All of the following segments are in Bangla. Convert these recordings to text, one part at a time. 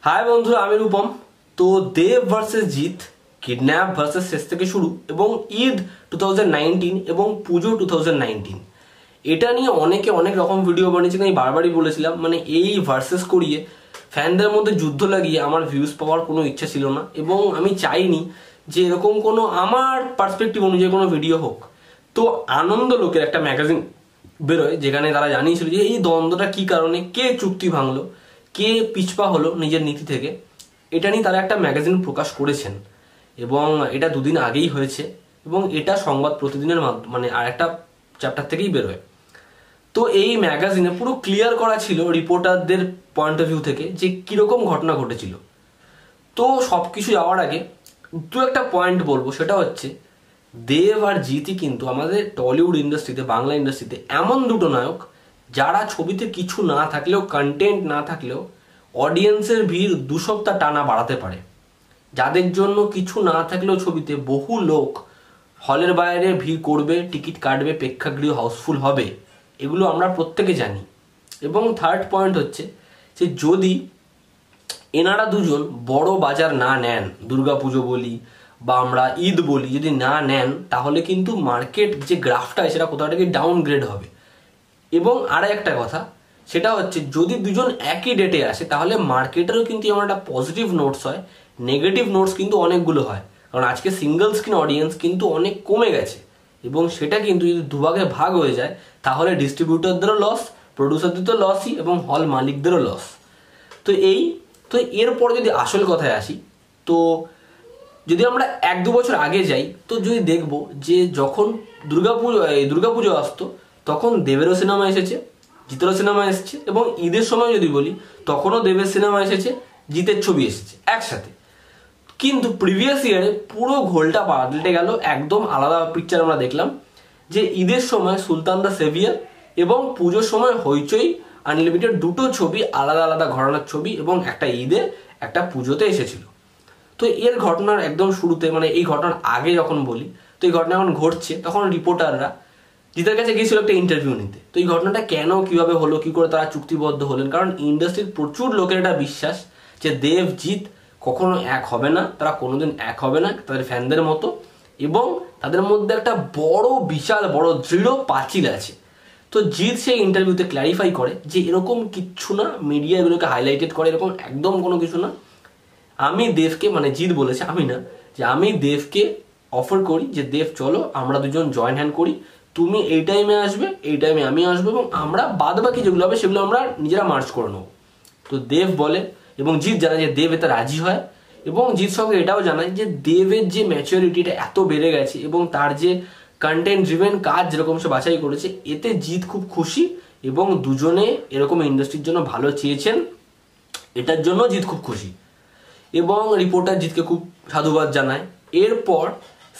হাই বন্ধুরা, আমি রূপম। তো দেব ভার্সেস জিৎ, কিডন্যাপ ভার্সেস শেষ থেকে শুরু এবং ঈদ 2019 এবং পুজো 2019, এটা নিয়ে অনেকে অনেক রকম ভিডিও বানিয়েছে। আমি বারবারই বলেছিলাম, মানে এই ভার্সেস করিয়ে ফ্যানদের মধ্যে যুদ্ধ লাগিয়ে আমার ভিউজ পাওয়ার কোনো ইচ্ছা ছিল না এবং আমি চাইনি যে এরকম কোনো আমার পার্সপেক্টিভ অনুযায়ী কোনো ভিডিও হোক। তো আনন্দ লোকের একটা ম্যাগাজিন বেরোয় যেখানে তারা জানিয়েছিল যে এই দ্বন্দ্বটা কি কারণে, কে চুক্তি ভাঙলো, কে পিছপা হলো নিজের নীতি থেকে, এটা নিয়ে তারা একটা ম্যাগাজিন প্রকাশ করেছেন এবং এটা দুদিন আগেই হয়েছে এবং এটা সংবাদ প্রতিদিনের মানে আর একটা চ্যাপ্টার থেকেই বেরোয়। তো এই ম্যাগাজিনে পুরো ক্লিয়ার করা ছিল রিপোর্টারদের পয়েন্ট অফ ভিউ থেকে যে কিরকম ঘটনা ঘটেছিল। তো সব কিছু যাওয়ার আগে দু একটা পয়েন্ট বলবো, সেটা হচ্ছে দেব আর জিতই কিন্তু আমাদের টলিউড ইন্ডাস্ট্রিতে, বাংলা ইন্ডাস্ট্রিতে এমন দুটো নায়ক যারা ছবিতে কিছু না থাকলেও, কন্টেন্ট না থাকলেও অডিয়েন্সের ভিড় 2 সপ্তাহ টানা বাড়াতে পারে, যাদের জন্য কিছু না থাকলেও ছবিতে বহু লোক হলের বাইরে ভিড় করবে, টিকিট কাটবে, প্রেক্ষাগৃহ হাউসফুল হবে, এগুলো আমরা প্রত্যেকে জানি। এবং থার্ড পয়েন্ট হচ্ছে যে যদি এনারা দুজন বড় বাজার না নেন, দুর্গাপুজো বলি বা আমরা ঈদ বলি, যদি না নেন তাহলে কিন্তু মার্কেট যে গ্রাফটা সেটা কোথাও থেকে ডাউনগ্রেড হবে। এবং আর একটা কথা, সেটা হচ্ছে যদি দুজন একই ডেটে আসে তাহলে মার্কেটেরও কিন্তু এমন একটা পজিটিভ নোটস হয়, নেগেটিভ নোটস কিন্তু অনেকগুলো হয়। কারণ আজকে সিঙ্গল স্ক্রিন অডিয়েন্স কিন্তু অনেক কমে গেছে এবং সেটা কিন্তু যদি দুভাগে ভাগ হয়ে যায় তাহলে ডিস্ট্রিবিউটরদেরও লস, প্রডিউসারদের তো লসই এবং হল মালিকদেরও লস। তো এরপর যদি আসল কথায় আসি, তো যদি আমরা 1-2 বছর আগে যাই তো যদি দেখবো যে যখন দুর্গাপুজো আসতো তখন দেবেরও সিনেমা এসেছে, জিতেরও সিনেমা এসেছে এবং ঈদের সময় যদি বলি তখনও দেবের সিনেমা এসেছে, জিতের ছবি এসেছে একসাথে। কিন্তু প্রিভিয়াস ইয়ারে পুরো ঘোলটা পাল্টে গেল, একদম আলাদা পিকচার আমরা দেখলাম যে ঈদের সময় সুলতান দ্য সেভিয়ার এবং পুজোর সময় হইচই আনলিমিটেড, দুটো ছবি আলাদা আলাদা ঘটনার ছবি এবং একটা ঈদে একটা পুজোতে এসেছিল। তো এর ঘটনার একদম শুরুতে, মানে এই ঘটনার আগে যখন বলি, তো এই ঘটনা যখন ঘটছে তখন রিপোর্টাররা জিতের কাছে গিয়েছিল একটা ইন্টারভিউ নিতে। তো এই ঘটনাটা কেন, কিভাবে হলো, কি করে তারা চুক্তিবদ্ধ হলেন, কারণ ইন্ডাস্ট্রির প্রচুর লোকের এটা বিশ্বাস যে দেব জিৎ কখনো এক হবে না, তারা কোনোদিন এক হবে না তাদের ফ্যানদের মতো, এবং তাদের মধ্যে একটা বড় বিশাল বড় দৃঢ় পাঁচিল আছে। তো জিৎ সেই ইন্টারভিউতে ক্ল্যারিফাই করে যে এরকম কিচ্ছু না, মিডিয়া এগুলোকে হাইলাইটেড করে, এরকম একদম কোনো কিছু না। আমি দেবকে, মানে জিৎ বলেছে, আমি না, যে আমি দেবকে অফার করি যে দেব চলো আমরা দুজন জয়েন হ্যান্ড করি, তুমি এই টাইমে আসবে, এই টাইমে আমি আসবো এবং আমরা বাদ বাকি যেগুলো হবে সেগুলো আমরা নিজেরা মার্চ করে নেবো। তো দেব বলে এবং জিৎ জানায় যে দেব এতে রাজি হয় এবং জিৎ সঙ্গে এটাও জানায় যে দেবের যে ম্যাচুরিটিটা এত বেড়ে গেছে এবং তার যে কন্টেন্ট ড্রিভেন কাজ যেরকম সে বাছাই করেছে, এতে জিৎ খুব খুশি এবং দুজনে এরকম ইন্ডাস্ট্রির জন্য ভালো চেয়েছেন, এটার জন্য জিৎ খুব খুশি এবং রিপোর্টার জিৎকে খুব সাধুবাদ জানায়। এরপর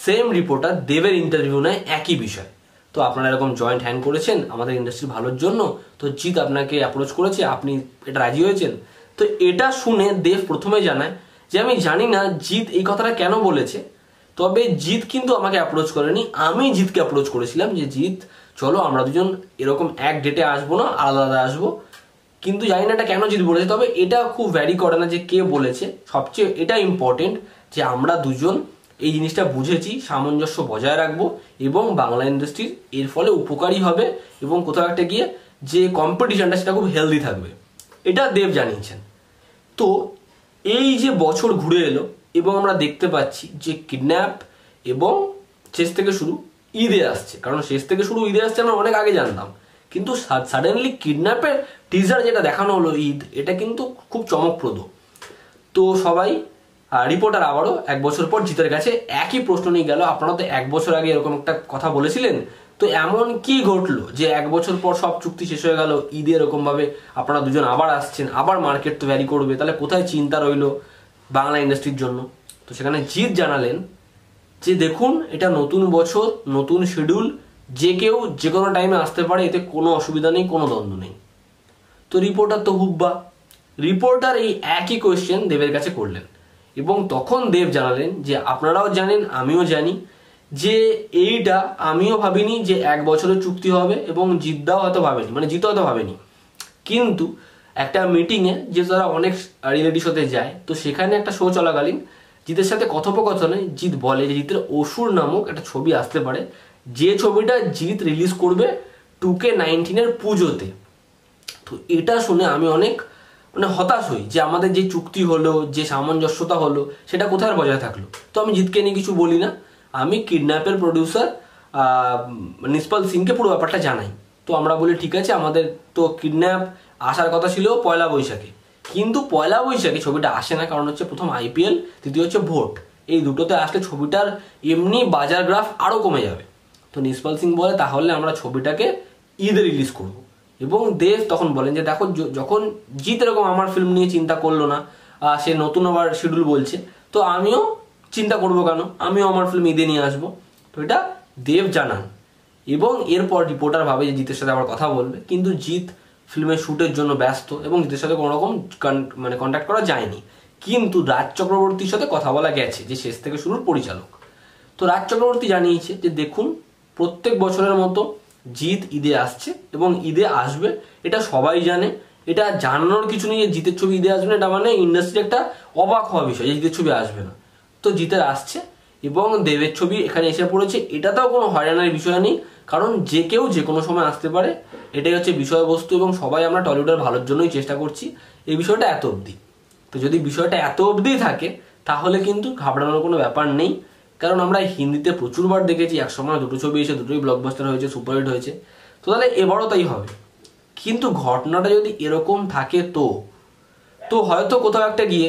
সেম রিপোর্টার দেবের ইন্টারভিউ নেয় একই বিষয়, তো আপনারা এরকম জয়েন্ট হ্যান্ড করেছেন আমাদের ইন্ডাস্ট্রির ভালোর জন্য, তো জিৎ আপনাকে অ্যাপ্রোচ করেছে, আপনি এটা রাজি হয়েছেন। তো এটা শুনে দেব প্রথমে জানায় যে আমি জানি না জিৎ এই কথাটা কেন বলেছে, তবে জিৎ কিন্তু আমাকে অ্যাপ্রোচ করেনি, আমি জিৎকে অ্যাপ্রোচ করেছিলাম যে জিৎ চলো আমরা দুজন এরকম এক ডেটে আসবো না, আলাদা আলাদা আসবো। কিন্তু জানি না এটা কেন জিৎ বলেছে, তবে এটা খুব ভ্যারি করে না যে কে বলেছে, সবচেয়ে এটা ইম্পর্টেন্ট যে আমরা দুজন এই জিনিসটা বুঝেছি, সামঞ্জস্য বজায় রাখবো এবং বাংলা ইন্ডাস্ট্রির এর ফলে উপকারী হবে এবং কোথাও একটা গিয়ে যে কম্পিটিশনটা সেটা খুব হেলদি থাকবে, এটা দেব জানিয়েছেন। তো এই যে বছর ঘুরে এলো এবং আমরা দেখতে পাচ্ছি যে কিডন্যাপ এবং শেষ থেকে শুরু ঈদে আসছে, কারণ শেষ থেকে শুরু ঈদে আসছে আমরা অনেক আগে জানতাম, কিন্তু সাডেনলি কিডন্যাপের টিজার যেটা দেখানো হলো ঈদ, এটা কিন্তু খুব চমকপ্রদ। তো সবাই রিপোর্টার আবারও 1 বছর পর জিতের কাছে একই প্রশ্ন নিয়ে গেল, আপনারা তো 1 বছর আগে এরকম একটা কথা বলেছিলেন, তো এমন কি ঘটলো যে 1 বছর পর সব চুক্তি শেষ হয়ে গেল, ঈদে এরকম ভাবে আপনারা দুজন আবার আসছেন, আবার মার্কেট তো ভ্যারি করবে, তাহলে কোথায় চিন্তা রইলো বাংলা ইন্ডাস্ট্রির জন্য? তো সেখানে জিৎ জানালেন যে দেখুন এটা নতুন বছর, নতুন শিডিউল, যে কেউ যে কোনো টাইমে আসতে পারে, এতে কোনো অসুবিধা নেই, কোনো দ্বন্দ্ব নেই। তো রিপোর্টার তো হুব্বা, রিপোর্টার এই একই কোয়েশ্চেন দেবের কাছে করলেন এবং তখন দেব জানালেন যে আপনারাও জানেন, আমিও জানি যে এইটা আমিও ভাবিনি যে 1 বছরের চুক্তি হবে এবং জিদ্দাও হয়তো ভাবেনি, মানে জিতও হয়তো ভাবেনি, কিন্তু একটা মিটিংয়ে যে তারা অনেক রিয়েলিটি শোতে যায়, তো সেখানে একটা শো চলাকালীন জিতের সাথে কথোপকথনে জিৎ বলে যে জিতের অসুর নামক একটা ছবি আসতে পারে, যে ছবিটা জিৎ রিলিজ করবে 2K19 পুজোতে। তো এটা শুনে আমি অনেক হতাশ হই যে আমাদের যে চুক্তি হলো, যে সামঞ্জস্যতা হলো, সেটা কোথায় বজায় থাকলো। তো আমি জিতকে নিয়ে কিছু বলি না, আমি কিডন্যাপের প্রডিউসার নিষ্পাল সিংকে পুরো ব্যাপারটা জানাই। তো আমরা বলি ঠিক আছে, আমাদের তো কিডন্যাপ আসার কথা ছিল পয়লা বৈশাখে, কিন্তু পয়লা বৈশাখে ছবিটা আসে না, কারণ হচ্ছে প্রথম IPL, দ্বিতীয় হচ্ছে ভোট। এই দুটোতে আসলে ছবিটার এমনি বাজার গ্রাফ আরও কমে যাবে। তো নিষ্পাল সিং বলে তাহলে আমরা ছবিটাকে ঈদে রিলিজ করব। এবং দেব তখন বলেন যে দেখো, যখন জিৎ এরকম আমার ফিল্ম নিয়ে চিন্তা করলো না, সে নতুন আবার শিডিউল বলছে, তো আমিও চিন্তা করবো কেন, আমিও আমার ফিল্ম ঈদে নিয়ে আসবো। তো এটা দেব জানান। এবং এরপর রিপোর্টার ভাবে যে জিতের সাথে আবার কথা বলবে, কিন্তু জিৎ ফিল্মের শ্যুটের জন্য ব্যস্ত এবং জিতের সাথে কোনো রকম কন্ট্যাক্ট করা যায়নি। কিন্তু রাজ চক্রবর্তীর সাথে কথা বলা গেছে, যে শেষ থেকে শুরুর পরিচালক। তো রাজ চক্রবর্তী জানিয়েছে যে দেখুন, প্রত্যেক বছরের মতো জিৎ ঈদে আসছে এবং ঈদে আসবে, এটা সবাই জানে। এটা জানানোর কিছু নেই যে জিতের ছবি ঈদে আসবে না, এটা মানে ইন্ডাস্ট্রি একটা অবাক হওয়া বিষয় যে জিতের ছবি আসবে না। তো জিতের আসছে এবং দেবের ছবি এখানে এসে পড়েছে, এটাতেও কোনো হয়রানির বিষয় নেই, কারণ যে কেউ যে কোনো সময় আসতে পারে, এটাই হচ্ছে বিষয়বস্তু। এবং সবাই আমরা টলিউডের ভালোর জন্যই চেষ্টা করছি, এই বিষয়টা এত অবধি। তো যদি বিষয়টা এত অবধি থাকে তাহলে কিন্তু ঘাবড়ানোর কোনো ব্যাপার নেই, কারণ আমরা হিন্দিতে প্রচুরবার দেখেছি একসময় দুটো ছবি এসে দুটোই ব্লকবাস্টার হয়েছে, সুপারহিট হয়েছে। তো তাহলে এবারও তাই হবে। কিন্তু ঘটনাটা যদি এরকম থাকে তো হয়তো কোথাও একটা গিয়ে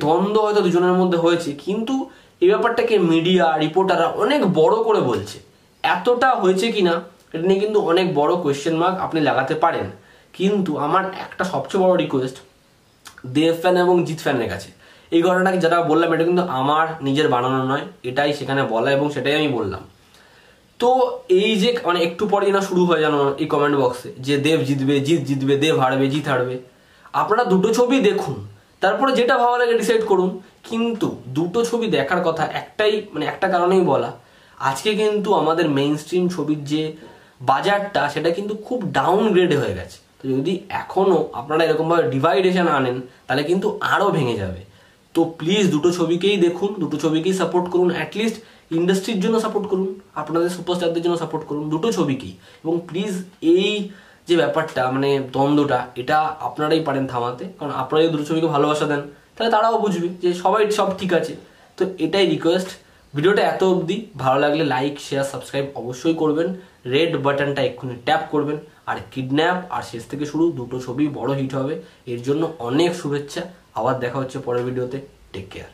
দ্বন্দ্ব হয়তো দুজনের মধ্যে হয়েছে, কিন্তু এই ব্যাপারটাকে মিডিয়া রিপোর্টাররা অনেক বড় করে বলছে। এতটা হয়েছে কিনা এটা নিয়ে কিন্তু অনেক বড় কোয়েশ্চেন মার্ক আপনি লাগাতে পারেন। কিন্তু আমার একটা সবচেয়ে বড় রিকোয়েস্ট দেব ফ্যান এবং জিৎ ফ্যানের কাছে, এই ঘটনাটাকে যারা বললাম এটা কিন্তু আমার নিজের বানানো নয়, এটাই সেখানে বলা এবং সেটাই আমি বললাম। তো এই যে একটু পরে না শুরু হয়ে জানো এই কমেন্ট বক্সে যে দেব জিতবে, জিৎ জিতবে, দেব হারবে, জিৎ হারবে। আপনারা দুটো ছবি দেখুন, তারপরে যেটা ভালো লাগে ডিসাইড করুন। কিন্তু দুটো ছবি দেখার কথা একটাই, একটা কারণেই বলা, আজকে কিন্তু আমাদের মেইন স্ট্রিম ছবির যে বাজারটা সেটা কিন্তু খুব ডাউনগ্রেড হয়ে গেছে। তো যদি এখনো আপনারা এরকমভাবে ডিভাইডেশন আনেন তাহলে কিন্তু আরও ভেঙে যাবে। তো প্লিজ দুটো ছবিকেই দেখুন, দুটো ছবিকেই সাপোর্ট করুন, অ্যাটলিস্ট ইন্ডাস্ট্রির জন্য সাপোর্ট করুন, আপনাদের সুপারস্টারদের জন্য সাপোর্ট করুন, দুটো ছবিকেই। এবং প্লিজ এই যে ব্যাপারটা দ্বন্দ্বটা, এটা আপনারাই পারেন থামাতে, কারণ আপনারা যদি দুটো ছবিকে ভালোবাসা দেন তাহলে তারাও বুঝবে যে সবাই সব ঠিক আছে। তো এটাই রিকোয়েস্ট। ভিডিওটা এত অবধি, ভালো লাগলে লাইক শেয়ার সাবস্ক্রাইব অবশ্যই করবেন, রেড বাটনটা এক্ষুনি ট্যাপ করবেন। আর কিডন্যাপ আর শেষ থেকে শুরু দুটো ছবি বড় হিট হবে, এর জন্য অনেক শুভেচ্ছা। আবার দেখা হচ্ছে পরের ভিডিওতে। Take care.